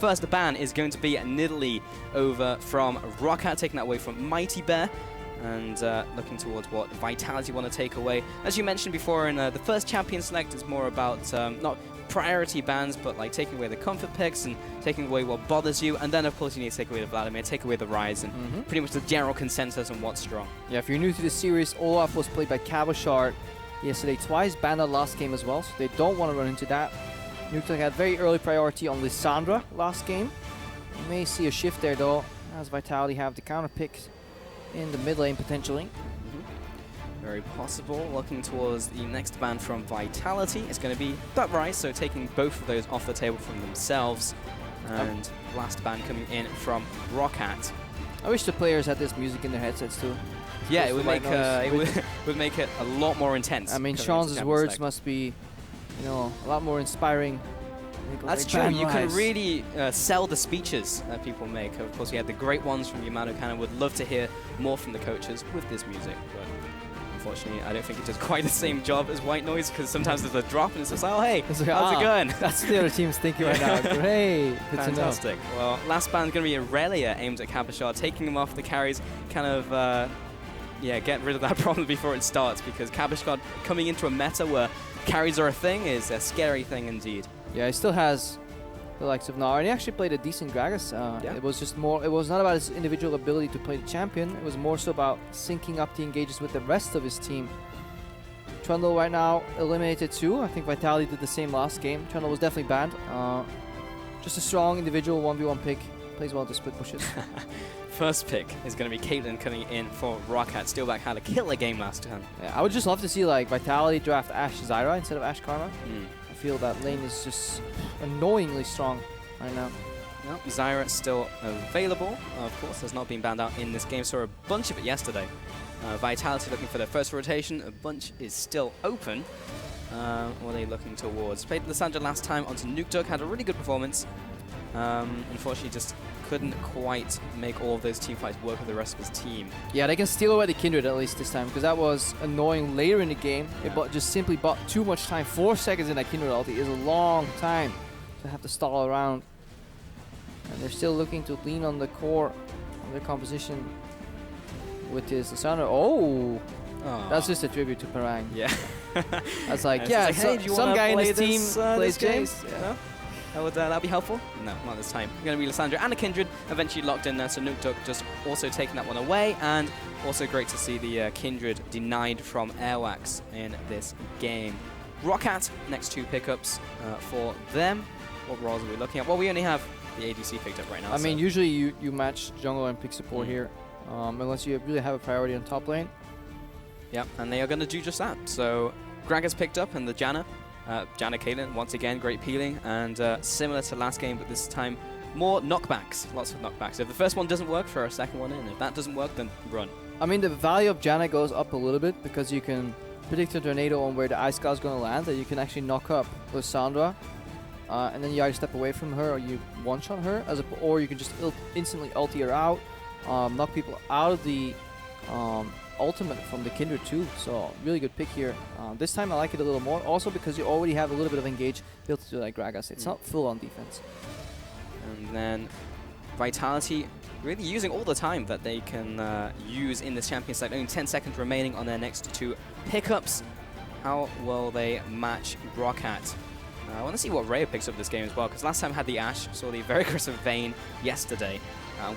First, the ban is going to be Nidalee over from Roccat, taking that away from MightyBear, and looking towards what Vitality want to take away. As you mentioned before, in the first champion select is more about not priority bans, but like taking away the comfort picks and taking away what bothers you, and then of course you need to take away the Vladimir, take away the Rise, and pretty much the general consensus on what's strong. Yeah, if you're new to the series, Olaf was played by Cabochard yesterday, twice banned out last game as well, so they don't want to run into that. Nukeduck had very early priority on Lissandra last game. You may see a shift there though, as Vitality have the counter picks in the mid lane potentially. Very possible. Looking towards the next ban from Vitality, it's going to be that Rise, so taking both of those off the table from themselves. And last ban coming in from Roccat. I wish the players had this music in their headsets too. Yeah, it would make would make it a lot more intense. I mean, Sean's words must be, you know, a lot more inspiring. That's true. You can really sell the speeches that people make. Of course, we had the great ones from Yamano Cannon. Would love to hear more from the coaches with this music, but unfortunately, I don't think it does quite the same job as white noise, because sometimes there's a drop and it's just like, oh hey, how's it going? That's what the other team's thinking right now. Great. Good Fantastic. To know. Well, last band's going to be Aurelia aimed at Cabochard, taking him off the carries, kind of yeah, get rid of that problem before it starts, because Cabochard coming into a meta where carries are a thing is a scary thing indeed. Yeah, he still has the likes of Nar, and he actually played a decent Gragas. Yeah. It was just more, it was not about his individual ability to play the champion, it was more so about syncing up the engages with the rest of his team. Trundle right now eliminated too. I think Vitality did the same last game. Trundle was definitely banned. Just a strong individual 1v1 pick, plays well to split pushes. First pick is going to be Caitlyn coming in for Roccat. Steeelback had a killer game last time. Yeah, I would just love to see like Vitality draft Ashe Zyra instead of Ashe Karma. I feel that lane is just annoyingly strong right now. Well, Zyra still available. Of course, has not been banned out in this game. Saw a bunch of it yesterday. Vitality looking for their first rotation. A bunch is still open. What are they looking towards? Played Lissandra last time onto Nukeduck. Had a really good performance. Unfortunately, just couldn't quite make all of those team fights work with the rest of his team. Yeah, they can steal away the Kindred at least this time, because that was annoying later in the game. Yeah. It just simply bought too much time. 4 seconds in that Kindred ulti is a long time to have to stall around. And they're still looking to lean on the core of their composition with this Lissandra. Oh! That's just a tribute to Parang. Yeah. That's like, yeah, like, hey, some guy in his team plays James. Yeah. Would that be helpful? No, not this time. Going to be Lissandra and a Kindred eventually locked in there, so Nukeduck just also taking that one away, and also great to see the Kindred denied from Airwaks in this game. Roccat, next 2 pickups for them. What roles are we looking at? Well, we only have the ADC picked up right now. I mean, usually you match jungle and pick support here, unless you really have a priority on top lane. Yep, and they are going to do just that. So Gragas picked up, and the Janna. Janna Caitlyn, once again, great peeling, and similar to last game, but this time more knockbacks, lots of knockbacks. If the first one doesn't work, throw a second one in. If that doesn't work, then run. I mean, the value of Janna goes up a little bit, because you can predict a tornado on where the Ice Guard is going to land, and you can actually knock up Lissandra, and then you either step away from her, or you one-shot her, or you can just instantly ulti her out, knock people out of the ultimate from the Kindred too, so really good pick here. This time I like it a little more, also because you already have a little bit of engage built to like Gragas. It's not full on defense. And then Vitality really using all the time that they can use in this champion select. Only 10 seconds remaining on their next 2 pickups. How will they match Roccat? I want to see what Reje picks up this game as well, because last time had the Ashe, saw the very aggressive Vayne yesterday.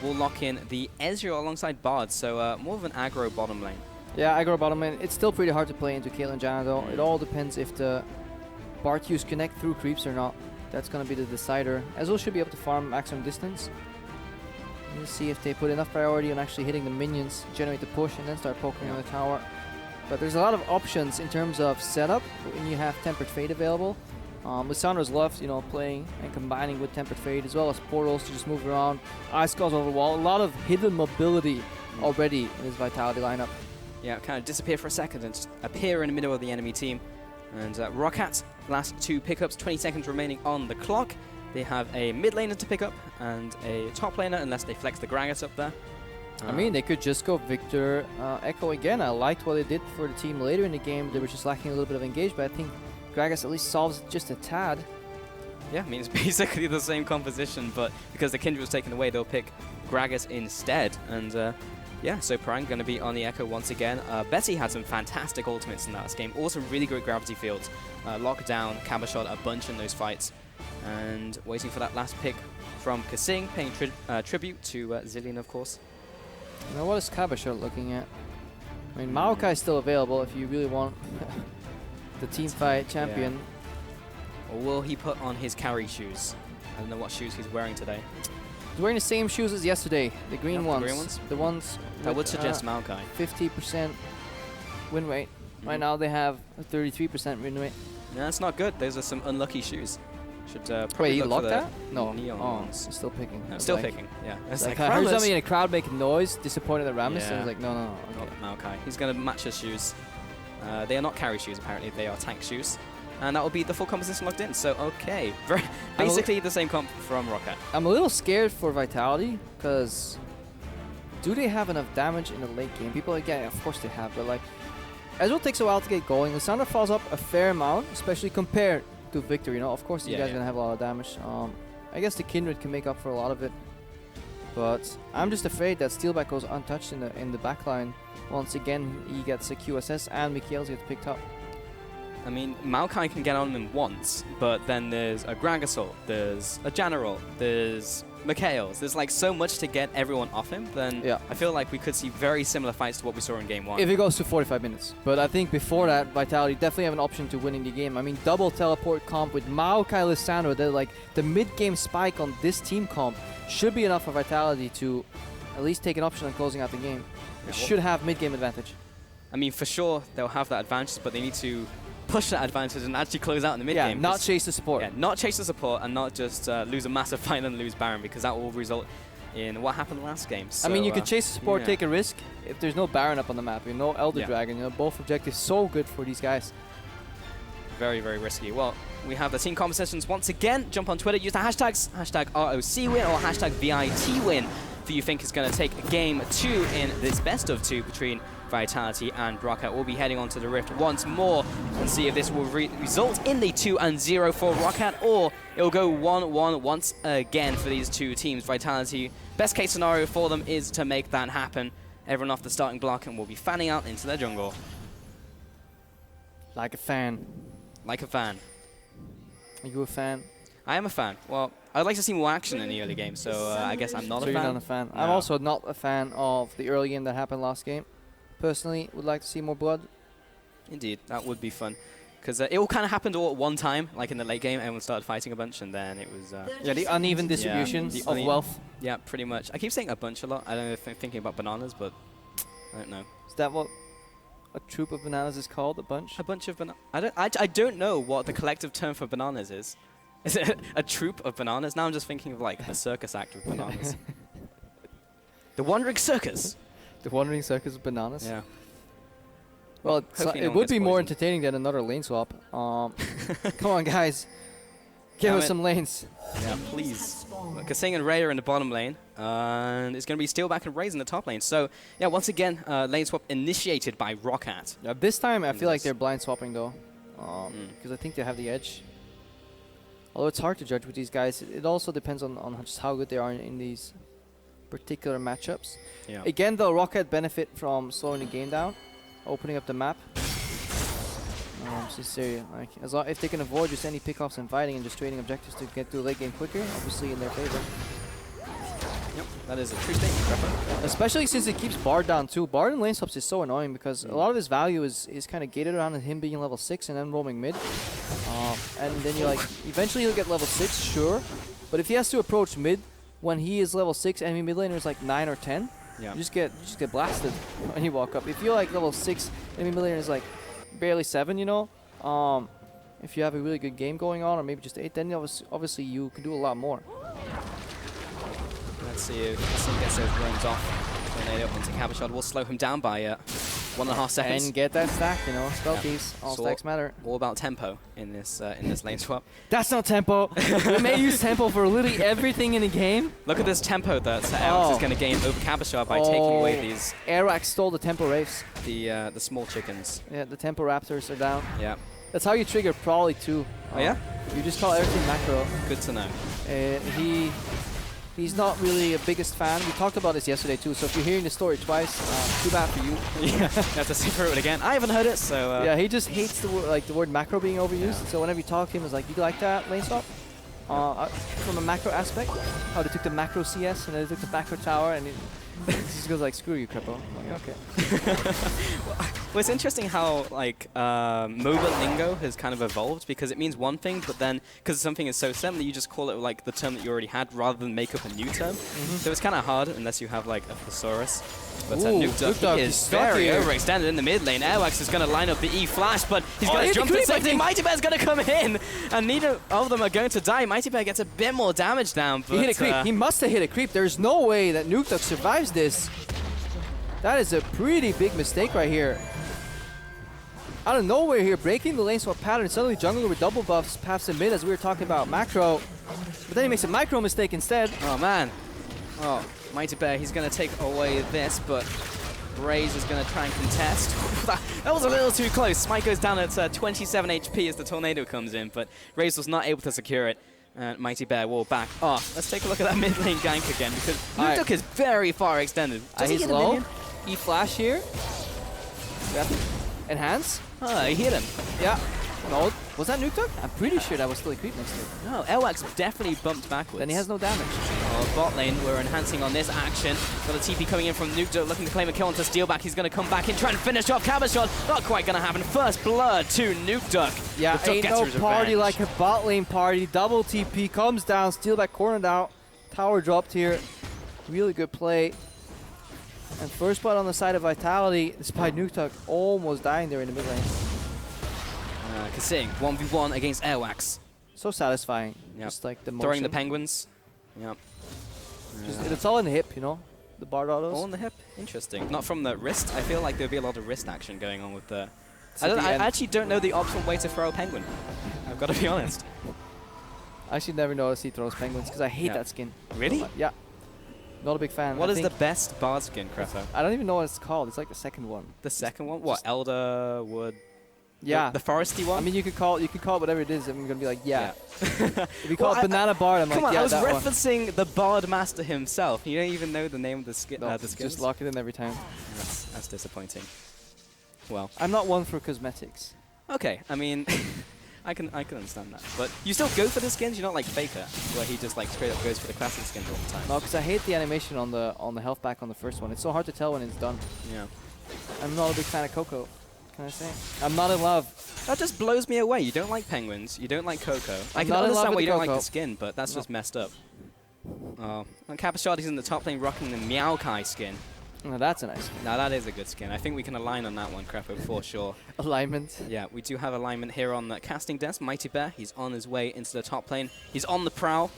We'll lock in the Ezreal alongside Bard, so more of an aggro bottom lane. Yeah, aggro bottom lane. It's still pretty hard to play into Caitlyn Janna though. It all depends if the Bard Qs connect through creeps or not. That's going to be the decider. Ezreal should be able to farm maximum distance. We'll see if they put enough priority on actually hitting the minions, generate the push, and then start poking on the tower. But there's a lot of options in terms of setup when you have Tempered Fate available. Lissandra's loved, you know, playing and combining with Tempered Fate, as well as portals to just move around, Ice Guards over the wall. A lot of hidden mobility already in this Vitality lineup. Yeah, kind of disappear for a second and just appear in the middle of the enemy team. And Roccat, last 2 pickups, 20 seconds remaining on the clock. They have a mid laner to pick up and a top laner, unless they flex the Gragas up there. I mean, they could just go Viktor, Ekko again. I liked what they did for the team later in the game. They were just lacking a little bit of engage, but I think Gragas at least solves it just a tad. Yeah, I mean, it's basically the same composition, but because the Kindred was taken away, they'll pick Gragas instead. And yeah, so Parang going to be on the Ekko once again. Betsy had some fantastic ultimates in that last game. Also really great gravity fields. Lockdown, Cabochard a bunch in those fights. And waiting for that last pick from kaSing, paying tribute to Zillion, of course. Now, what is Cabochard looking at? I mean, Maokai is still available if you really want the team fight champion. Yeah. Or will he put on his carry shoes? I don't know what shoes he's wearing today. He's wearing the same shoes as yesterday, the green ones. The green ones? The ones that would suggest Maokai. 50% win rate. Right now they have a 33% win rate. Yeah, that's not good. Those are some unlucky shoes. Should probably Wait, you look locked for that? No. Neon oh, ones. still picking. No, still picking. Yeah. It's like I heard somebody in a crowd making noise, disappointed at Rammus, and I was like, no, no, no. Okay. Not Maokai. He's going to match his shoes. They are not carry shoes, apparently. They are tank shoes. And that will be the full composition locked in. So, okay. Basically the same comp from Roccat. I'm a little scared for Vitality, because do they have enough damage in the late game? People are like, yeah, of course they have, but like, Ezreal takes a while to get going. Lissandra falls up a fair amount, especially compared to Viktor, you know. Of course, you guys are gonna have a lot of damage. I guess the Kindred can make up for a lot of it, but I'm just afraid that Steeelback goes untouched in the backline. Once again, he gets a QSS and Mikhails gets picked up. I mean, Maokai can get on him once, but then there's a Gragas ult, there's a Janna ult, there's Mikhails. There's like so much to get everyone off him, then I feel like we could see very similar fights to what we saw in game 1. If it goes to 45 minutes. But I think before that, Vitality definitely have an option to winning the game. I mean, double teleport comp with Maokai Lissandra, like the mid-game spike on this team comp should be enough for Vitality to at least take an option on closing out the game. They should have mid-game advantage. I mean, for sure, they'll have that advantage, but they need to push that advantage and actually close out in the mid game. Yeah, not chase the support. Yeah, not chase the support and not just lose a massive fight and lose Baron, because that will result in what happened last game. So, I mean, you could chase the support, take a risk if there's no Baron up on the map, you know, Elder Dragon, you know, both objectives so good for these guys. Very, very risky. Well, we have the team conversations once again. Jump on Twitter, use the hashtags, hashtag ROC win or hashtag VIT win, if you think is going to take game 2 in this best of 2 between Vitality and Roccat. We'll be heading on to the Rift once more and see if this will result in the 2-0 for Roccat, or it will go 1-1 once again for these two teams. Vitality, best case scenario for them is to make that happen. Everyone off the starting block and will be fanning out into their jungle. Like a fan. Like a fan. Are you a fan? I am a fan. Well, I'd like to see more action in the early game, so I guess I'm not a fan. You're not a fan. No. I'm also not a fan of the early game that happened last game. Personally, would like to see more blood. Indeed, that would be fun. Because it all kind of happened all at one time, like in the late game, everyone started fighting a bunch, and then it was... yeah, the uneven distribution of wealth. Yeah, pretty much. I keep saying a bunch a lot. I don't know if I'm thinking about bananas, but I don't know. Is that what a troop of bananas is called, a bunch? A bunch of bananas. I don't know what the collective term for bananas is. Is it a troop of bananas? Now I'm just thinking of like a circus act with bananas. The Wandering Circus. The Wandering Circus of bananas? Yeah. Well, it would be more entertaining than another lane swap. Come on, guys. Give us some lanes. Yeah, please. kaSing and Reje are in the bottom lane. And it's going to be Steeelback and Raze in the top lane. So, yeah, once again, lane swap initiated by Roccat. Yeah, this time I feel like they're blind swapping, though. Because I think they have the edge. Although it's hard to judge with these guys. It also depends on just how good they are in these particular matchups. Yeah. Again, though, Roccat benefit from slowing the game down, opening up the map. Like, if they can avoid just any pickoffs and fighting and just trading objectives to get to the late game quicker, obviously in their favor. Yep, that is a true statement. Especially since it keeps Bard down too. Bard in lane swaps is so annoying because a lot of his value is kind of gated around him being level 6 and then roaming mid. And then you're like, eventually he'll get level 6, sure. But if he has to approach mid when he is level 6, enemy mid laner is like 9 or 10, you just get blasted when you walk up. If you're like level 6, enemy mid laner is like barely 7, you know. If you have a really good game going on, or maybe just 8, then obviously you can do a lot more. Let's see if kaSing gets those roams off. Grenade up into Cabochard will slow him down by 1.5 seconds. And get that stack, you know. Spell keys, all stacks matter. All about tempo in this lane swap. That's not tempo. We may use tempo for literally everything in the game. Look at this tempo that Airwaks is going to gain over Cabochard by taking away these. Airwaks stole the tempo raves. The small chickens. Yeah, the tempo raptors are down. Yeah. That's how you trigger Probably too. Oh yeah? You just call everything macro. Good to know. He's not really a biggest fan. We talked about this yesterday too, so if you're hearing the story twice, too bad for you. Yeah, you have to sit through it again. I haven't heard it, so... yeah, he just hates the word macro being overused, Yeah. so whenever you talk to him, it's like, you like that lane swap? From a macro aspect, how they took the macro CS and then they took the macro tower, and he just goes like, screw you, Crippo. I'm like, okay. Well, it's interesting how like MOBA lingo has kind of evolved, because it means one thing, but then because something is so similar, you just call it like the term that you already had rather than make up a new term. So it's kind of hard unless you have like a thesaurus. But Nukeduck is very overextended in the mid lane. Airwaks is going to line up the E flash, but he's going to jump in safety. MightyBear's going to come in, and neither of them are going to die. MightyBear gets a bit more damage down. But he hit a creep. He must have hit a creep. There's no way that Nukeduck survives this. That is a pretty big mistake right here. Out of nowhere here, breaking the lane swap pattern. Suddenly jungler with double buffs paths in mid as we were talking about macro. But then he makes a micro mistake instead. Oh man. Oh, MightyBear, he's going to take away this, but Raze is going to try and contest. That was a little too close. Smite goes down at 27 HP as the tornado comes in, but Raze was not able to secure it. MightyBear will back off. Let's take a look at that mid lane gank again, because Nukeduck is very far extended. Does he he's hit a low. minion? E flash here. Yep. Enhance. Oh, he hit him. Yeah. No. Was that Nukeduck? I'm pretty sure that was still a creep next to it. No, Airwaks definitely bumped backwards. Then he has no damage. Oh, bot lane, we're enhancing on this action. Got a TP coming in from Nukeduck, looking to claim a kill onto Steeelback. He's going to come back and try and finish off Cabochard. Not quite going to happen. First blood to Nukeduck. Yeah, ain't no party like a bot lane party. Double TP comes down. Steeelback cornered out. Tower dropped here. Really good play. And first blood on the side of Vitality, despite Nukeduck almost dying there in the mid lane. kaSing, 1v1 against Airwaks. So satisfying. Yep. Just like the motion. Throwing the penguins. Yep. It's all in the hip, you know? The Bard autos. All in the hip? Interesting. Not from the wrist. I feel like there'd be a lot of wrist action going on with the... I actually don't know the optimal way to throw a penguin. I've got to be honest. I actually never noticed he throws penguins because I hate that skin. Really? Yeah. Not a big fan. What is the best bard skin, Crefo? I don't even know what it's called. It's like the second one. The second one? What? Elder Wood? Yeah. The foresty one? I mean, you could call it whatever it is. I'm gonna be like, yeah. If you call it Banana Bard, I'm like, yeah, I was that referencing the Bard Master himself. You don't even know the name of the skin. No, just lock it in every time. That's disappointing. Well, I'm not one for cosmetics. Okay, I mean, I can understand that. But you still go for the skins. You're not like Faker, where he just like straight up goes for the classic skins all the time. No, because I hate the animation on the health back on the first one. It's so hard to tell when it's done. Yeah. I'm not a big fan of Coco. Can I say? I'm not in love. That just blows me away. You don't like penguins. You don't like Coco. I can understand why you don't like the skin, but that's just messed up. Oh, and Cabochard is in the top lane rocking the Maokai skin. No, that's a nice skin. Now that is a good skin. I think we can align on that one, Crefo, for sure. Alignment. Yeah, we do have alignment here on the casting desk. MightyBear, he's on his way into the top lane. He's on the prowl.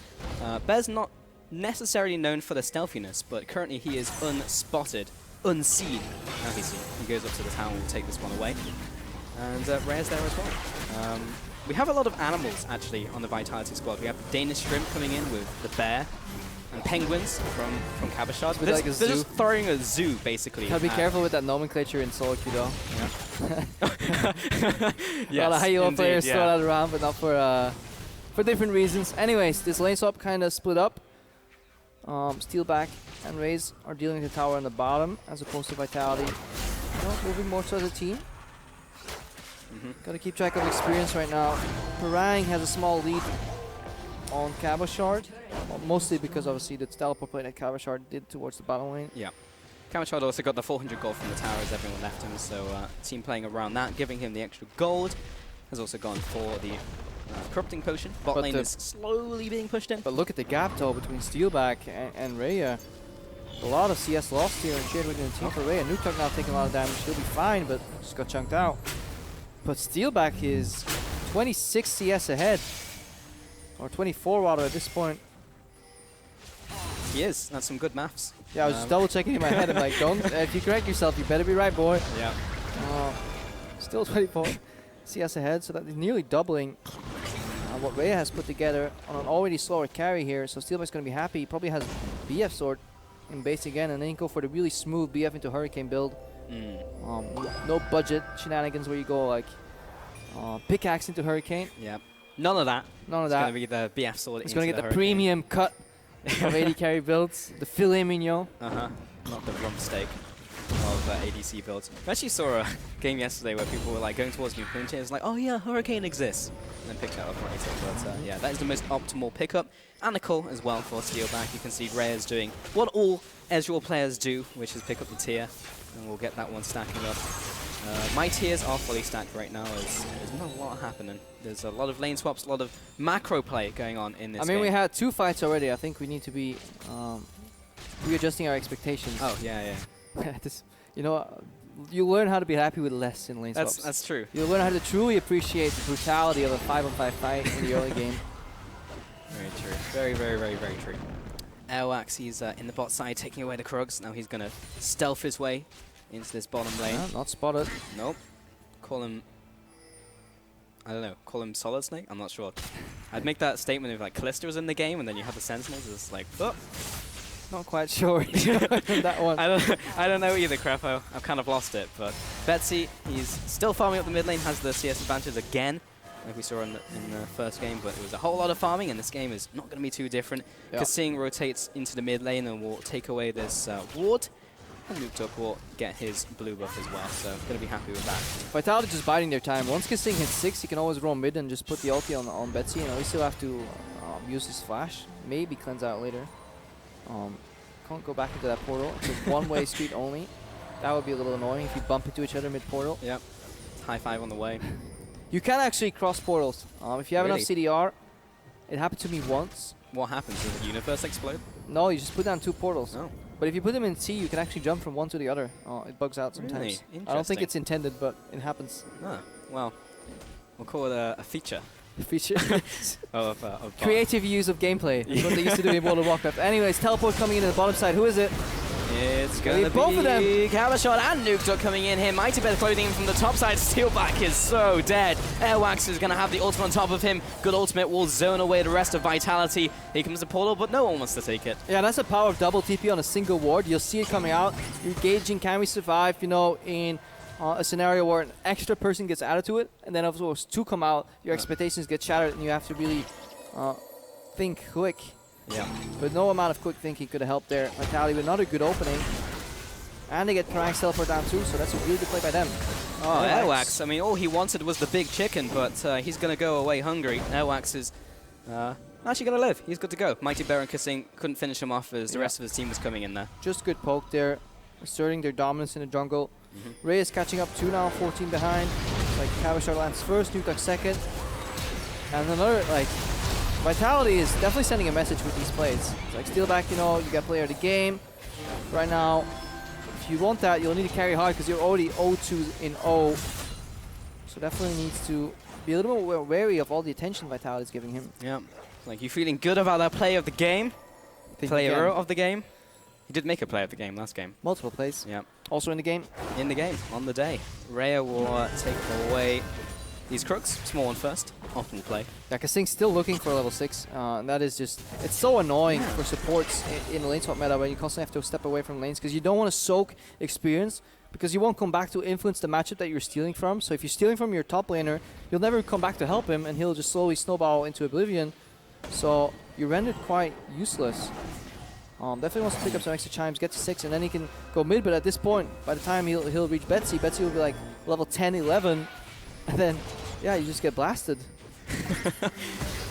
Bear's not necessarily known for the stealthiness, but currently he is unspotted. Unseen. Now he's seen. He goes up to the tower and will take this one away. And Reje's there as well. We have a lot of animals, actually, on the Vitality squad. We have Danish shrimp coming in with the bear, and penguins from Cabochard. They're just throwing a zoo, basically. Gotta be careful with that nomenclature in solo queue, though. Yeah. Yes, a lot of high-elo players throw that around, but not for different reasons. Anyways, this lane swap kind of split up. Steeelback and Raze are dealing with the tower on the bottom, as opposed to Vitality. Moving more so as a team. Gotta keep track of experience right now. Parang has a small lead on Cabochard, mostly because obviously the teleport play that Cabochard did towards the bottom lane. Yeah. Cabochard also got the 400 gold from the tower as everyone left him, so team playing around that, giving him the extra gold. Has also gone for the corrupting potion. Bot lane is slowly being pushed in. But look at the gap though between Steeelback and Reje. A lot of CS lost here and shared within the team for Reje. Nukeduck now taking a lot of damage. He'll be fine, but just got chunked out. But Steeelback is 26 CS ahead. Or 24 rather at this point. He is. That's some good maths. Yeah, I was just double checking in my head. I'm like, don't, if you correct yourself, you better be right, boy. Yeah. Still 24 CS ahead, so that is nearly doubling what Reje has put together on an already slower carry here. So Steeelback's going to be happy. He probably has BF sword in base again, and then go for the really smooth BF into Hurricane build. No budget shenanigans where you go like pickaxe into Hurricane. Yep. None of that. None of It's that. going to be the BF sword. It's going going to get the premium cut of AD carry builds, the filet mignon. Not the rump steak of ADC builds. I actually saw a game yesterday where people were like going towards New Punch and it's like, oh yeah, Hurricane exists. And then picked it up right. But yeah, that is the most optimal pickup. And a call as well for Steeelback. You can see Reje is doing what all Ezreal players do, which is pick up the tier. And we'll get that one stacking up. My tiers are fully stacked right now. There's not a lot happening. There's a lot of lane swaps, a lot of macro play going on in this game. We had 2 fights already. I think we need to be readjusting our expectations. Oh, yeah. You know, you learn how to be happy with less in lane swaps. That's true. You learn how to truly appreciate the brutality of a 5-on-5 fight in the early game. Very true. Very true. Airwaks, he's in the bot side taking away the Krugs. Now he's going to stealth his way into this bottom lane. Not spotted. Nope. Call him... I don't know. Call him Solid Snake? I'm not sure. I'd make that statement if like Callista was in the game and then you have the Sentinels. It's like, oh. Not quite sure that one. I don't know either, Crapo. I've kind of lost it. But Betsy, he's still farming up the mid lane, has the CS advantage again, like we saw in the first game. But it was a whole lot of farming, and this game is not going to be too different. kaSing rotates into the mid lane and will take away this ward. And Nukeduck will get his blue buff as well, so going to be happy with that. Vitality just biding their time. Once kaSing hits 6, he can always roam mid and just put the ulti on Betsy, and at least he'll have to use his flash. Maybe cleanse out later. Can't go back into that portal. It's a one-way street only. That would be a little annoying if you bump into each other mid-portal. Yep. High five on the way. You can actually cross portals. If you have enough CDR, it happened to me once. What happens? Does the universe explode? No, you just put down 2 portals. Oh. But if you put them in C, you can actually jump from one to the other. It bugs out sometimes. Really? Interesting. I don't think it's intended, but it happens. Ah, well, we'll call it a feature. Feature. of Creative use of gameplay. That's what they used to do in World of Warcraft. Anyways, teleport coming in at the bottom side. Who is it? It's going to be both of them. Cabochard and Nukeduck coming in here. MightyBear clothing from the top side. Steeelback is so dead. Airwaks is going to have the ultimate on top of him. Good ultimate will zone away the rest of Vitality. Here comes the portal, but no one wants to take it. Yeah, that's the power of double TP on a single ward. You'll see it coming out. You're gauging, can we survive, you know, in a scenario where an extra person gets added to it, and then of course 2 come out, your expectations get shattered, and you have to really think quick. Yeah. But no amount of quick thinking could have helped there. Vitality with another good opening. And they get Parang's teleport down too, so that's a really good play by them. Oh, Airwaks. I mean, all he wanted was the big chicken, but he's going to go away hungry. Airwaks is actually going to live. He's good to go. MightyBear and kaSing couldn't finish him off as the rest of his team was coming in there. Just good poke there, asserting their dominance in the jungle. Reje is catching up 2 now, 14 behind. Like Cabochard lands first, Nukeduck second. And another, like, Vitality is definitely sending a message with these plays. It's like Steeelback, you know, you got player of the game. Right now, if you want that, you'll need to carry hard because you're already 0-2 in 0. So definitely needs to be a little more wary of all the attention Vitality is giving him. Yeah. Like, you feeling good about that play of the game? Player of the game? He did make a play of the game last game. Multiple plays. Yeah. Also in the game? In the game, on the day. Reje will take away these Krugs. Small one first. Optimal play. Yeah, kaSing's still looking for level 6. And that is just, it's so annoying for supports in the lane swap meta when you constantly have to step away from lanes because you don't want to soak experience because you won't come back to influence the matchup that you're stealing from. So if you're stealing from your top laner, you'll never come back to help him and he'll just slowly snowball into oblivion. So you're rendered quite useless. Definitely wants to pick up some extra chimes, get to 6, and then he can go mid. But at this point, by the time he'll reach Betsy, Betsy will be like level 10, 11, and then yeah, you just get blasted.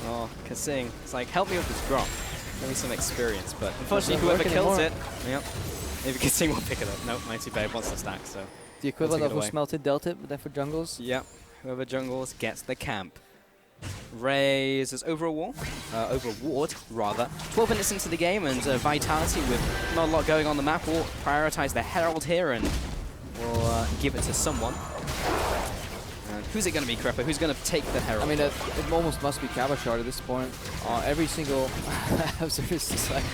Oh, kaSing, it's like, help me with this drop, give me some experience. But unfortunately, whoever kills it, yep, maybe kaSing won't pick it up. Nope, MightyBear wants to stack, so the equivalent of who smelted dealt it, but then for jungles. Yep, whoever jungles gets the camp. Raises over a wall, over a ward rather. 12 minutes into the game, and Vitality, with not a lot going on the map, will prioritize the Herald here and will give it to someone. And who's it going to be, Crepa? Who's going to take the Herald? I mean, it almost must be Cabochard at this point. Every single service is like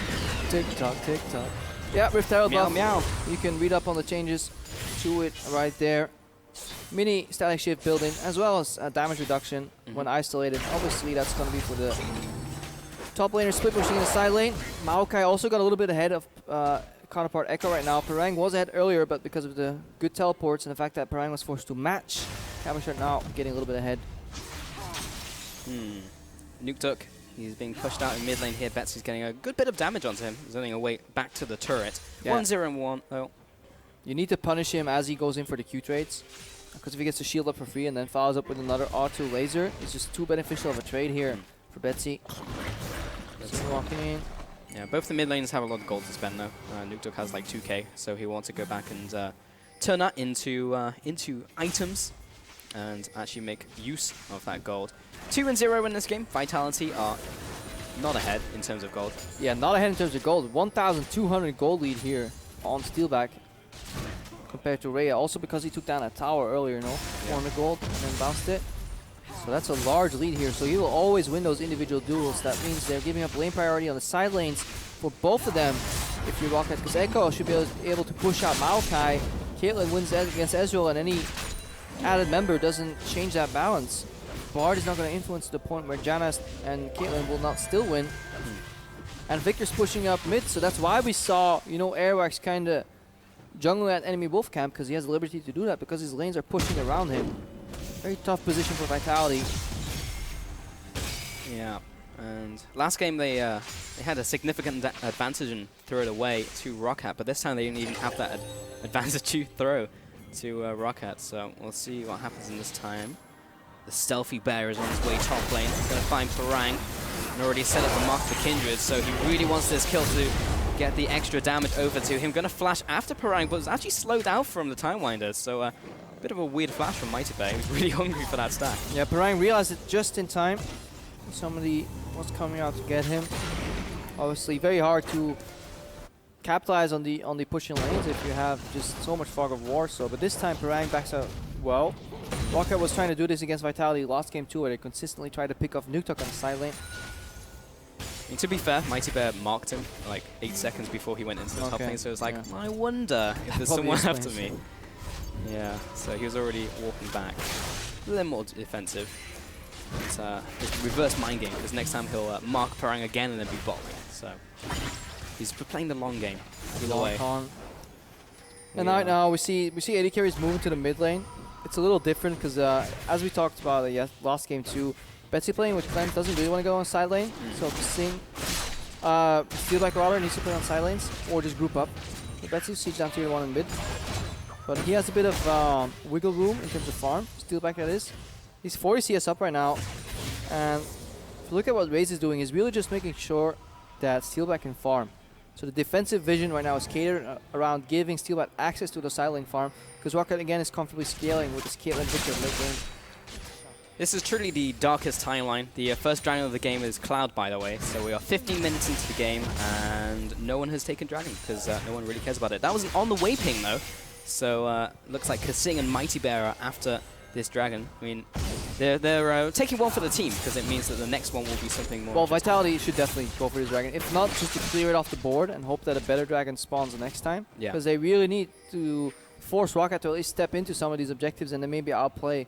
tick-tock, tick-tock. Yeah, Rift Herald buff. Meow. You can read up on the changes to it right there. Mini static shift building, as well as damage reduction when isolated. Obviously, that's going to be for the top laner split pushing in the side lane. Maokai also got a little bit ahead of counterpart Ekko right now. Parang was ahead earlier, but because of the good teleports and the fact that Parang was forced to match Cabochard now getting a little bit ahead. Nukeduck, he's being pushed out in mid lane here. Betsy's getting a good bit of damage onto him. He's running away back to the turret. 1-0 and 1. Oh. You need to punish him as he goes in for the Q trades. Because if he gets to shield up for free and then follows up with another R2 laser, it's just too beneficial of a trade here for Betsy. Betsy walking in. Yeah, both the mid lanes have a lot of gold to spend now. Nukeduck has like 2k, so he wants to go back and turn that into items and actually make use of that gold. 2-0 in this game. Vitality are not ahead in terms of gold. Yeah, not ahead in terms of gold. 1,200 gold lead here on Steeelback compared to Reje. Also because he took down a tower earlier, no? 400 gold and then bounced it. So that's a large lead here. So he will always win those individual duels. That means they're giving up lane priority on the side lanes for both of them. If you Roccat, because Ekko should be able to push out Maokai. Caitlyn wins against Ezreal, and any added member doesn't change that balance. Bard is not going to influence to the point where Janna and Caitlyn will not still win. And Viktor's pushing up mid, so that's why we saw, you know, Airwaks kind of jungling at enemy wolf camp, because he has the liberty to do that because his lanes are pushing around him. Very tough position for Vitality. Yeah, and last game they had a significant advantage and threw it away to Roccat, but this time they didn't even have that advantage to throw to Roccat, so we'll see what happens in this time. The stealthy bear is on his way top lane. He's going to find Parang and already set up a mark for Kindred, so he really wants this kill to get the extra damage over to him. Going to flash after Parang, but it's actually slowed out from the Time Winder, so a bit of a weird flash from MightyBear. He was really hungry for that stack. Yeah, Parang realized it just in time. Somebody was coming out to get him. Obviously, very hard to capitalize on the pushing lanes if you have just so much fog of war. So, but this time Parang backs out well. Roccat was trying to do this against Vitality last game too, where they consistently tried to pick off Nukeduck on the side lane. And to be fair, MightyBear marked him like 8 seconds before he went into the top lane, so it was like, I wonder if there's someone after me. Yeah, so he was already walking back. A little more defensive. It's reverse mind game, because next time he'll mark Parang again and then be bot lane. So he's playing the long game. Either way. And right now we see AD carries moving to the mid lane. It's a little different because as we talked about last game too, Betsy playing with Cleanse doesn't really want to go on side lane. So kaSing, Steeelback rather needs to play on side lanes or just group up. So Betsy siege down tier 1 in mid. But he has a bit of wiggle room in terms of farm. Steeelback that is. He's 40 CS up right now. And if you look at what Reje is doing, he's really just making sure that Steeelback can farm. So the defensive vision right now is catered around giving Steeelback access to the side lane farm, because Roccat again is comfortably scaling with his Caitlyn Viktor mid lane. This is truly the darkest timeline. The first dragon of the game is Cloud, by the way. So we are 15 minutes into the game, and no one has taken dragon because no one really cares about it. That was an on the way ping though. So looks like kaSing and MightyBear are after this dragon. I mean, they're taking one for the team because it means that the next one will be something more. Well, Vitality should definitely go for this dragon. If not, just to clear it off the board and hope that a better dragon spawns the next time. Yeah. Because they really need to force Roccat to at least step into some of these objectives and then maybe outplay.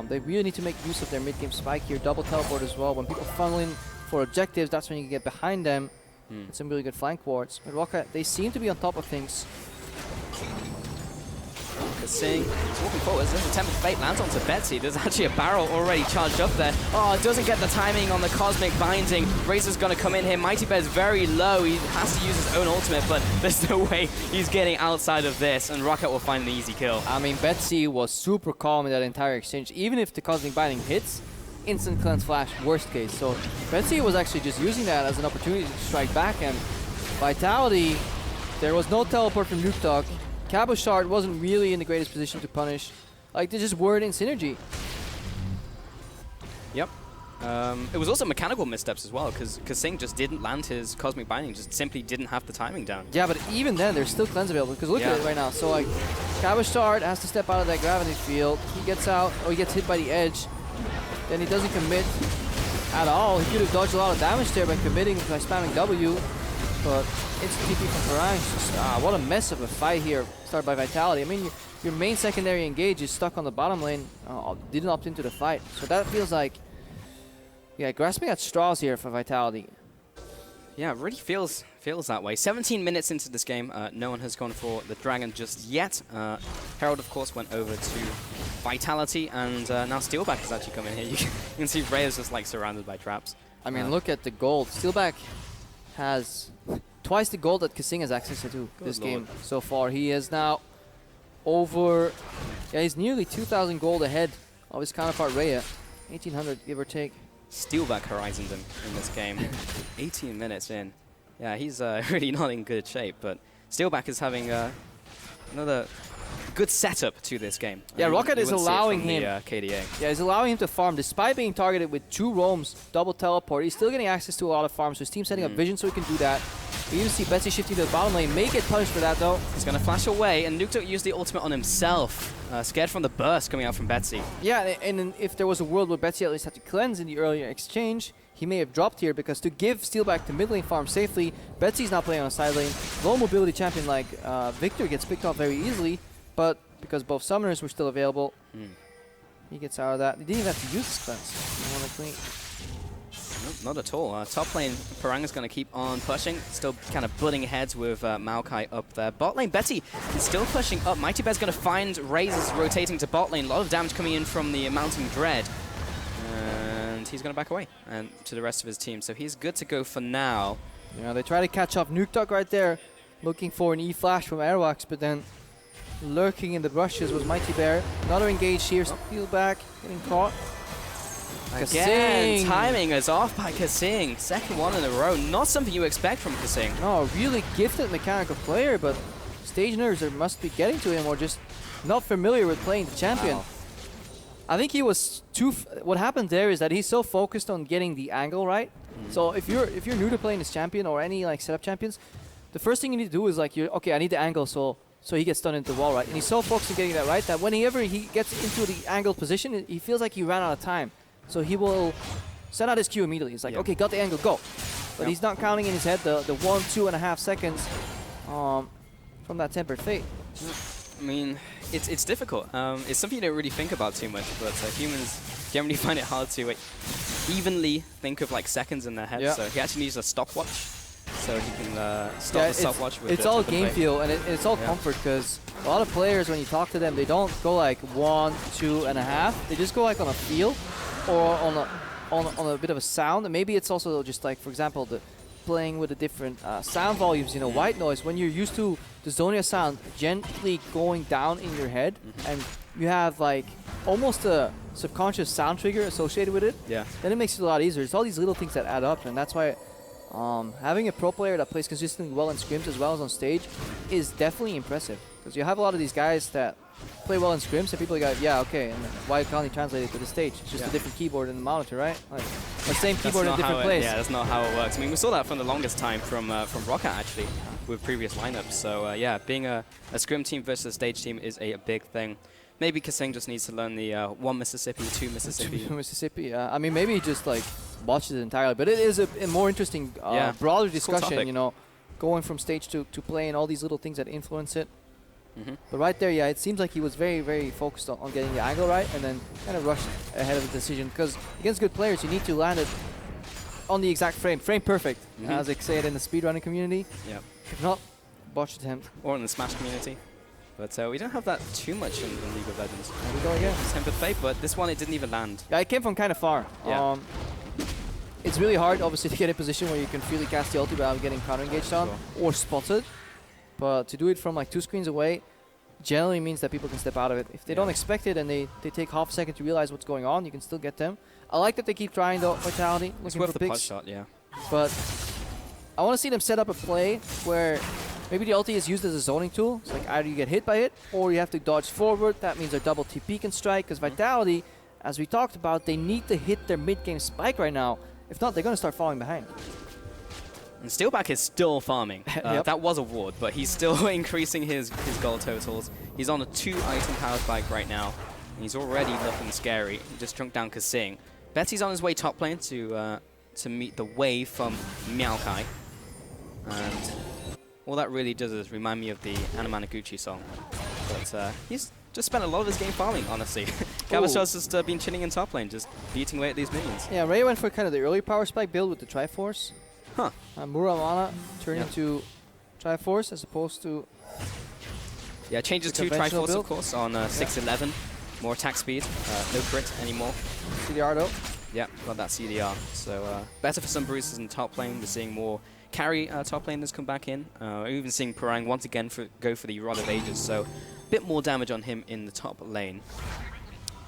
They really need to make use of their mid-game spike here. Double teleport as well. When people funnel in for objectives, that's when you can get behind them. And some really good flank wards. But Roccat, they seem to be on top of things. kaSing is walking forward. There's a Temple Fate lands onto Betsy. There's actually a barrel already charged up there. Oh, it doesn't get the timing on the Cosmic Binding. Razor's going to come in here. MightyBear's very low. He has to use his own ultimate, but there's no way he's getting outside of this, and Roccat will find an easy kill. I mean, Betsy was super calm in that entire exchange. Even if the Cosmic Binding hits, instant cleanse flash, worst case. So Betsy was actually just using that as an opportunity to strike back, and Vitality, there was no teleport from Nukeduck. Cabochard wasn't really in the greatest position to punish. Like, they just weren't in synergy. Yep. It was also mechanical missteps as well, because kaSing just didn't land his Cosmic Binding, just simply didn't have the timing down. Yeah, but even then, there's still cleanse available, because look at it right now. So, like, Cabochard has to step out of that gravity field. He gets out, or he gets hit by the edge. Then he doesn't commit at all. He could have dodged a lot of damage there by committing by spamming W. But instant TP from Parang. What a mess of a fight here, started by Vitality. I mean, your main secondary engage is stuck on the bottom lane, didn't opt into the fight. So that feels like, yeah, grasping at straws here for Vitality. Yeah, it really feels that way. 17 minutes into this game, no one has gone for the dragon just yet. Herald, of course, went over to Vitality, and now Steeelback has actually come in here. You can see Reje is just like surrounded by traps. I mean, look at the gold. Steeelback has twice the gold that kaSing has access to this game so far. He is now over, he's nearly 2,000 gold ahead of his counterpart Reje. 1,800, give or take. Steeelback horizoned him in this game. 18 minutes in. Yeah, he's really not in good shape, but Steeelback is having another good setup to this game. Yeah, Roccat is allowing him. KDA. Yeah, he's allowing him to farm despite being targeted with 2 roams, double teleport. He's still getting access to a lot of farms, so his team's setting up vision so he can do that. We even see Betsy shifting to the bottom lane. May get punished for that though. He's going to flash away, and Nukeduck used the ultimate on himself. Scared from the burst coming out from Betsy. Yeah, and if there was a world where Betsy at least had to cleanse in the earlier exchange, he may have dropped here, because to give Steeelback the mid lane farm safely, Betsy's not playing on a side lane. Low mobility champion like Viktor gets picked off very easily, but because both summoners were still available, he gets out of that. He didn't even have to use his cleanse. Nope, not at all. Top lane, Paranga's going to keep on pushing. Still kind of butting heads with Maokai up there. Bot lane, Betsy is still pushing up. MightyBear's going to find Razes rotating to bot lane. A lot of damage coming in from the Mounting Dread. And he's going to back away and to the rest of his team. So he's good to go for now. Yeah, they try to catch up. Nukeduck right there, looking for an E-flash from Airwaks, but then lurking in the brushes was MightyBear. Another engage here. Steeelback getting caught. Again, timing is off by kaSing. Second one in a row. Not something you expect from kaSing. No, really gifted mechanical player, but stage nerves must be getting to him, or just not familiar with playing the champion. Wow. I think he was what happened there is that he's so focused on getting the angle right. So if you're new to playing this champion or any like setup champions, the first thing you need to do is like, okay, I need the angle so he gets stunned into the wall, right? And he's so focused on getting that right that whenever he gets into the angled position, he feels like he ran out of time. So he will send out his Q immediately. He's like, okay, got the angle, go. But he's not counting in his head the 1.5 seconds from that tempered fate. I mean, it's difficult. It's something you don't really think about too much, but humans generally find it hard to evenly think of like seconds in their head. So he actually needs a stopwatch, so he can stop the stopwatch. With it's all game feel, and it's all comfort, because a lot of players, when you talk to them, they don't go like 1, 2.5. They just go like on a feel, or on a bit of a sound. And maybe it's also just like, for example, playing with the different sound volumes. You know, white noise, when you're used to the Zonia sound gently going down in your head, and you have like almost a subconscious sound trigger associated with it, then it makes it a lot easier. It's all these little things that add up, and that's why having a pro player that plays consistently well in scrims as well as on stage is definitely impressive. Because you have a lot of these guys that play well in scrims, and people go, yeah, okay, and why can't he translate it to the stage? It's just a different keyboard and the monitor, right? Like the same keyboard in a different place. Yeah, that's not how it works. I mean, we saw that for the longest time from Roccat, actually, with previous lineups. So yeah, being a scrim team versus a stage team is a big thing. Maybe kaSing just needs to learn the 1 Mississippi, 2 Mississippi. 2 Mississippi. I mean, maybe he just like botches it entirely. But it is a more interesting, broader discussion. Cool, you know, going from stage to play and all these little things that influence it. But right there, yeah, it seems like he was very, very focused on getting the angle right, and then kind of rushed ahead of the decision. Because against good players, you need to land it on the exact frame perfect, as they say it in the speedrunning community. Yeah. If not, botch attempt. Or in the Smash community. But we don't have that too much in League of Legends. There we go again. Tempered Fate, but this one it didn't even land. Yeah, it came from kind of far. Yeah. It's really hard, obviously, to get in a position where you can freely cast the ulti without getting counter-engaged on or spotted. But to do it from like 2 screens away generally means that people can step out of it. If they don't expect it and they take half a second to realize what's going on, you can still get them. I like that they keep trying though, Vitality, looking for picks. Shot, yeah. But I want to see them set up a play where maybe the ulti is used as a zoning tool. It's like either you get hit by it or you have to dodge forward. That means their double TP can strike, because Vitality, as we talked about, they need to hit their mid-game spike right now. If not, they're going to start falling behind. And Steeelback is still farming. That was a ward, but he's still increasing his gold totals. He's on a 2-item power spike right now. And he's already looking scary. He just chunked down kaSing. Betsy's on his way top lane to meet the wave from Maokai. And all that really does is remind me of the Anamanaguchi song. But he's just spent a lot of his game farming, honestly. Cabochard's just been chilling in top lane, just beating away at these minions. Yeah, Reje went for kind of the early power spike build with the Triforce. Muramana turning to Triforce as opposed to... Yeah, changes to Triforce, of course, on 6-11. More attack speed, no crit anymore. CDR though. Yeah, got that CDR. So better for some bruises in top lane. We're seeing more carry top laners come back in. We're even seeing Parang once again go for the Rod of Ages. So a bit more damage on him in the top lane.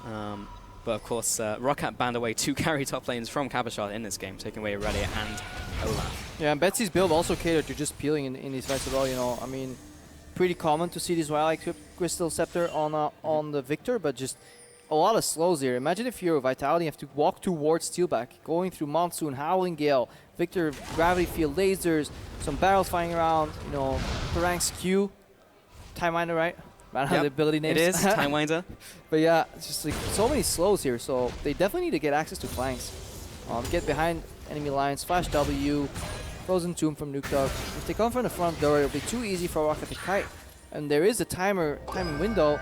But of course, Roccat banned away 2 carry top lanes from Cabochard in this game, taking away Reje and Olaf. Yeah, and Betsy's build also catered to just peeling in these fights as well, you know. I mean, pretty common to see this Wild Crystal Scepter on the Viktor, but just a lot of slows here. Imagine if you're Vitality, you have to walk towards Steeelback, going through Monsoon, Howling Gale, Viktor, Gravity Field, lasers, some barrels flying around, you know, Parang's Q, Time Miner, right? I don't know the ability names. It is, Time Winder. But yeah, it's just like so many slows here, so they definitely need to get access to flanks. Get behind enemy lines, Flash W, Frozen Tomb from Nukeduck. If they come from the front door, it'll be too easy for Roccat to kite. And there is a timing window,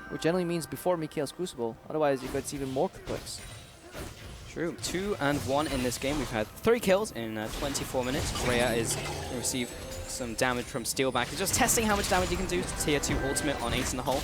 which generally means before Mikhail's Crucible. Otherwise, it gets even more complex. True. 2 and 1 in this game. We've had 3 kills in 24 minutes. Reje is received some damage from Steeelback. He's just testing how much damage he can do to tier 2 ultimate on 8 in the hole.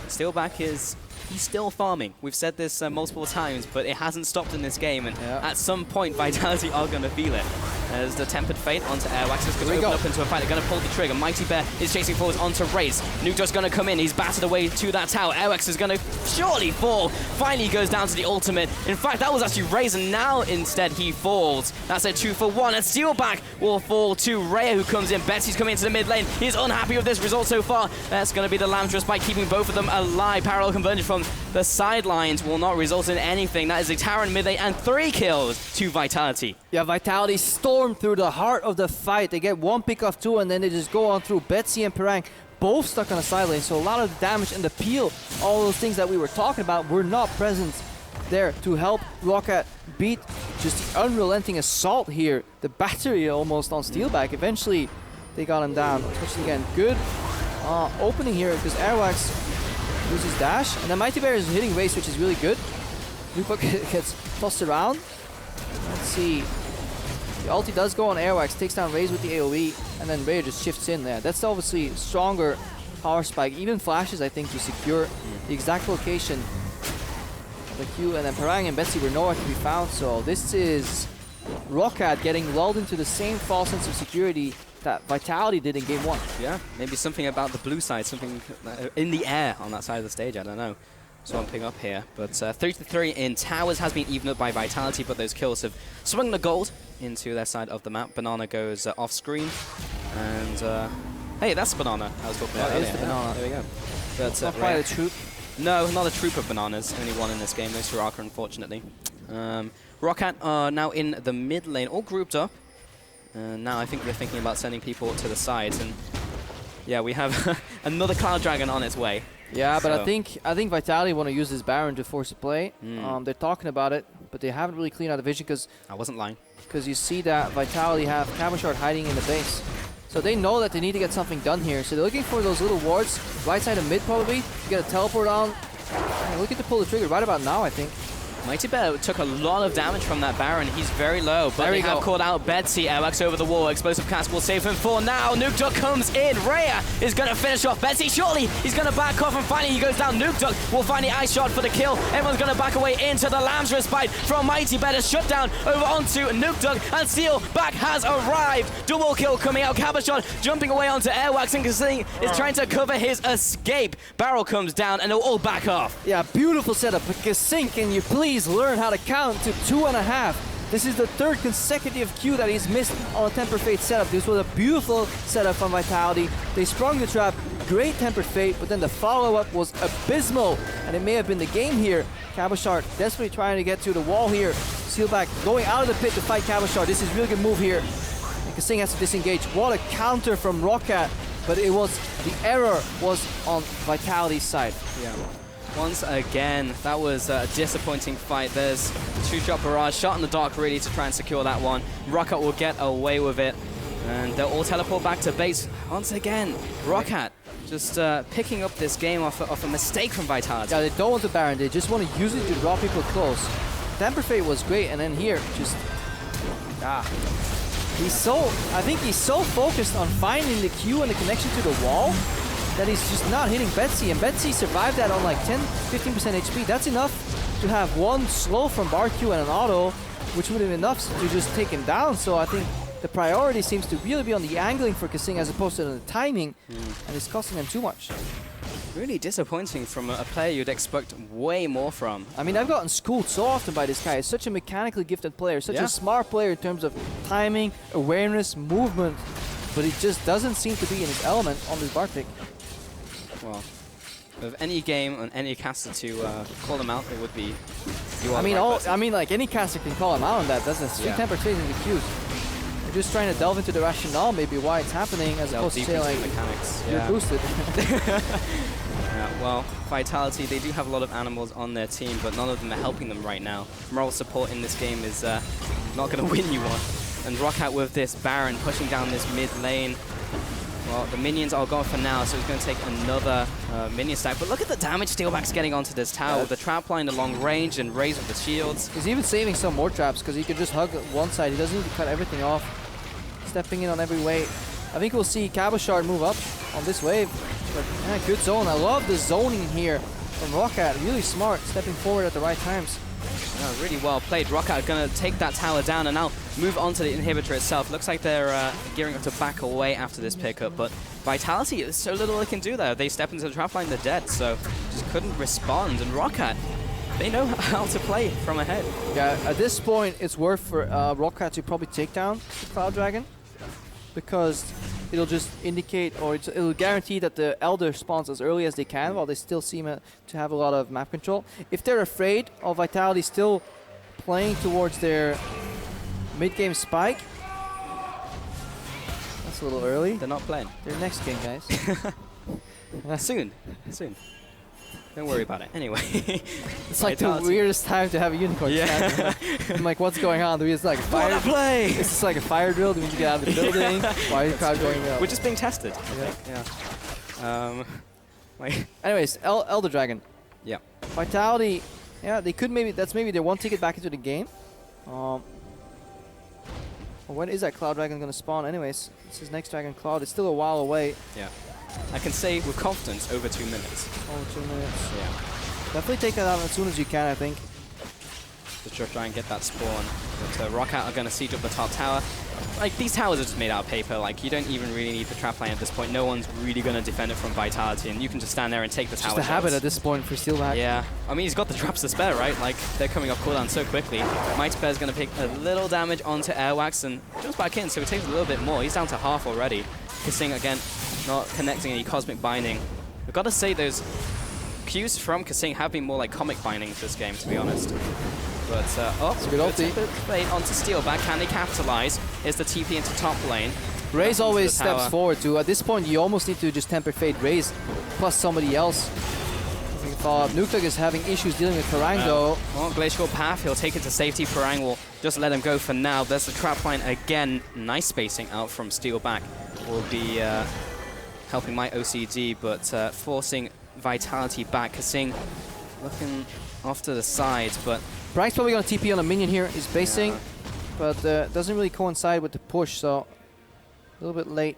Steeelback he's still farming. We've said this multiple times, but it hasn't stopped in this game, and at some point Vitality are going to feel it. As the Tempered Fate onto Airwaks is going to open up into a fight. They're going to pull the trigger. MightyBear is chasing forwards onto Raze. Nukeduck's going to come in. He's battered away to that tower. Airwaks is going to surely fall. Finally goes down to the ultimate. In fact, that was actually Raze, and now instead he falls. That's a 2-for-1. And Steeelback will fall to Reje, who comes in. Betsy's coming into the mid lane. He's unhappy with this result so far. That's going to be the Lissandra by keeping both of them alive. Parallel conversion from the sidelines will not result in anything. That is a tower in mid lane and 3 kills to Vitality. Yeah, Vitality storm through the heart of the fight. They get 1 pick off 2, and then they just go on through. Betsy and Parang both stuck on the side lane, so a lot of the damage and the peel, all those things that we were talking about, were not present there to help Roccat beat just the unrelenting assault here. The battery almost on Steeelback. Eventually, they got him down. Especially again, good opening here because Airwaks uses dash, and then MightyBear is hitting Raze, which is really good. Nukeduck gets tossed around. Let's see. The ulti does go on Airwaks, takes down Raze with the AoE, and then Reje just shifts in there. That's obviously stronger power spike. Even flashes, I think, to secure the exact location of the Q. And then Parang and Betsy were nowhere to be found. So this is Roccat getting lulled into the same false sense of security that Vitality did in game 1. Yeah, maybe something about the blue side, something in the air on that side of the stage, I don't know. Swamping up here, but 3-3 in towers has been evened up by Vitality, but those kills have swung the gold into their side of the map. Banana goes off screen, and hey, that's the banana I was talking about earlier. That is the banana. There we go. But, not quite a troop. No, not a troop of bananas. Only one in this game, no Soraka, unfortunately. Roccat are now in the mid lane, all grouped up. Now I think they're thinking about sending people to the sides, and yeah, we have another Cloud Dragon on its way. Yeah, but I think Vitality want to use this Baron to force a play. They're talking about it, but they haven't really cleaned out the vision because I wasn't lying. Because you see that Vitality have Cabochard hiding in the base, so they know that they need to get something done here. So they're looking for those little wards, right side of mid probably. You get a teleport on. And looking to pull the trigger right about now, I think. MightyBear took a lot of damage from that Baron. He's very low, but they have called out Betsy. Airwaks over the wall. Explosive cast will save him for now. Nukeduck comes in. Reje is going to finish off Betsy. Surely he's going to back off, and finally he goes down. Nukeduck will find the ice shot for the kill. Everyone's going to back away into the Lamb's bite from MightyBear. Shut down over onto Nukeduck, and Steeelback has arrived. Double kill coming out. Cabochard jumping away onto Airwaks, and kaSing is trying to cover his escape. Barrel comes down, and they'll all back off. Yeah, beautiful setup. But kaSing, can you please learn how to count to 2.5? This is the 3rd consecutive Q that he's missed on a Tempered Fate setup. This was a beautiful setup from Vitality. They sprung the trap, great Tempered Fate, but then the follow-up was abysmal, and it may have been the game here. Cabochard desperately trying to get to the wall here. Steeelback going out of the pit to fight Cabochard. This is a really good move here. And kaSing has to disengage. What a counter from Roccat, but it was, the error was on Vitality's side. Yeah. Once again, that was a disappointing fight. There's a 2-shot barrage, shot in the dark really to try and secure that one. Roccat will get away with it, and they'll all teleport back to base. Once again, Roccat just picking up this game off a mistake from Vitality. Yeah, they don't want the Baron, they just want to use it to draw people close. Tempered Fate was great, and then here, just... I think he's so focused on finding the Q and the connection to the wall that he's just not hitting Betsy, and Betsy survived that on like 10-15% HP. That's enough to have one slow from Barq and an auto, which would have been enough to just take him down. So I think the priority seems to really be on the angling for kaSing as opposed to the timing, and it's costing them too much. Really disappointing from a player you'd expect way more from. I mean, I've gotten schooled so often by this guy. He's such a mechanically gifted player, such a smart player in terms of timing, awareness, movement, but he just doesn't seem to be in his element on this Bard pick. Well, of any game and any caster to call him out, it would be you. I mean, like any caster can call him out on that. That's a sweet temper trait in the queue. We're just trying to delve into the rationale, maybe why it's happening, as opposed to saying like mechanics. You're boosted. Well, Vitality, they do have a lot of animals on their team, but none of them are helping them right now. Moral support in this game is not going to win you one. And Roccat with this Baron pushing down this mid lane. Well, the minions are gone for now, so he's going to take another minion stack. But look at the damage Steeelback's getting onto this tower. With the trap line along range and Raze with the shields. He's even saving some more traps because he can just hug one side. He doesn't need to cut everything off. Stepping in on every wave. I think we'll see Cabochard move up on this wave. But yeah, good zone. I love the zoning here from Roccat. Really smart, stepping forward at the right times. Yeah, really well played. Roccat going to take that tower down and now move on to the inhibitor itself. Looks like they're gearing up to back away after this pickup, but Vitality, there's so little they can do there. They step into the trap line, they're dead, so just couldn't respond. And Roccat, they know how to play from ahead. Yeah, at this point, it's worth for Roccat to probably take down the Cloud Dragon, because it'll just indicate, or it'll guarantee that the Elder spawns as early as they can, while they still seem to have a lot of map control. If they're afraid of Vitality still playing towards their mid-game spike, that's a little early. They're not playing. They're next game, guys. Soon. Don't worry about it. Anyway. It's like the weirdest time to have a unicorn. Yeah. I'm like, what's going on? Do we just like fire play? Is this like a fire drill? Do we need to get out of the building? Why are the crowd going up? We're just being tested. Yeah. Anyways, Elder Dragon. Yeah. Vitality. Yeah, they could maybe. That's maybe their one ticket back into the game. When is that Cloud Dragon gonna spawn? Anyways, it's his next Dragon Cloud. It's still a while away. Yeah. I can say with confidence over 2 minutes. Over 2 minutes. Yeah. Definitely take that out as soon as you can, I think. To try and get that spawn. But Roccat are going to siege up the top tower. Like, these towers are just made out of paper. Like, you don't even really need the trap line at this point. No one's really going to defend it from Vitality, and you can just stand there and take the tower. Just a habit at this point for Steeelback. Yeah. I mean, he's got the traps to spare, right? Like, they're coming off cooldown so quickly. MightyBear's going to pick a little damage onto Airwaks and jumps back in, so it takes a little bit more. He's down to half already. kaSing, again, not connecting any Cosmic Binding. We've got to say those Qs from kaSing have been more like comic bindings this game, to be honest. But, it's a good ulti. Played onto Steeelback. Can they capitalize? Is the TP into top lane? Raze always steps forward too. At this point, you almost need to just temper fade Raze plus somebody else. Nukeduck is having issues dealing with Parang though. Well, Glacial Path, he'll take it to safety. Parang will just let him go for now. There's the trap line again. Nice spacing out from Steeelback. Will be helping my OCD, but forcing Vitality back. kaSing looking off to the sides, but Parang's probably going to TP on a minion here. He's basing, but doesn't really coincide with the push, so a little bit late.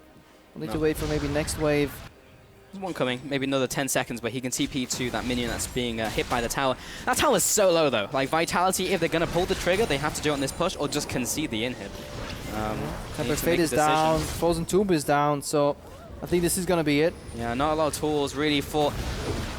We'll need to wait for maybe next wave. There's one coming, maybe another 10 seconds, but he can TP to that minion that's being hit by the tower. That tower's so low though. Like Vitality, if they're going to pull the trigger, they have to do it on this push or just concede the inhib. Temper Fate is down, Frozen Tomb is down, so I think this is going to be it. Yeah, not a lot of tools really for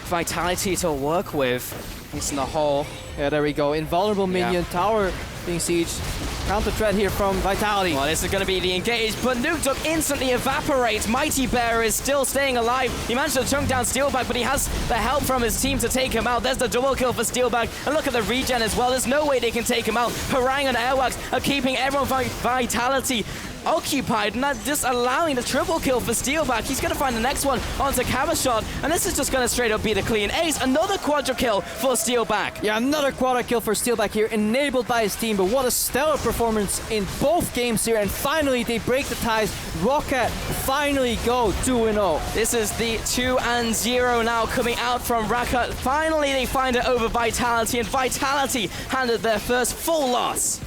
Vitality to work with. He's in the hole. Yeah, there we go. Invulnerable minion, tower being sieged. Counter threat here from Vitality. Well, this is going to be the engage, but Nukeduck instantly evaporates. MightyBear is still staying alive. He managed to chunk down Steeelback, but he has the help from his team to take him out. There's the double kill for Steeelback. And look at the regen as well. There's no way they can take him out. Parang and Airwaks are keeping everyone Vitality occupied, and that's just allowing the triple kill for Steeelback. He's going to find the next one onto Cabochard, and this is just going to straight up be the clean ace. Another quadra kill for Steeelback. Yeah, another quadra kill for Steeelback here, enabled by his team, but what a stellar performance in both games here, and finally they break the ties. Roccat finally go 2-0. This is the 2-0 now coming out from Roccat. Finally they find it over Vitality, and Vitality handed their first full loss.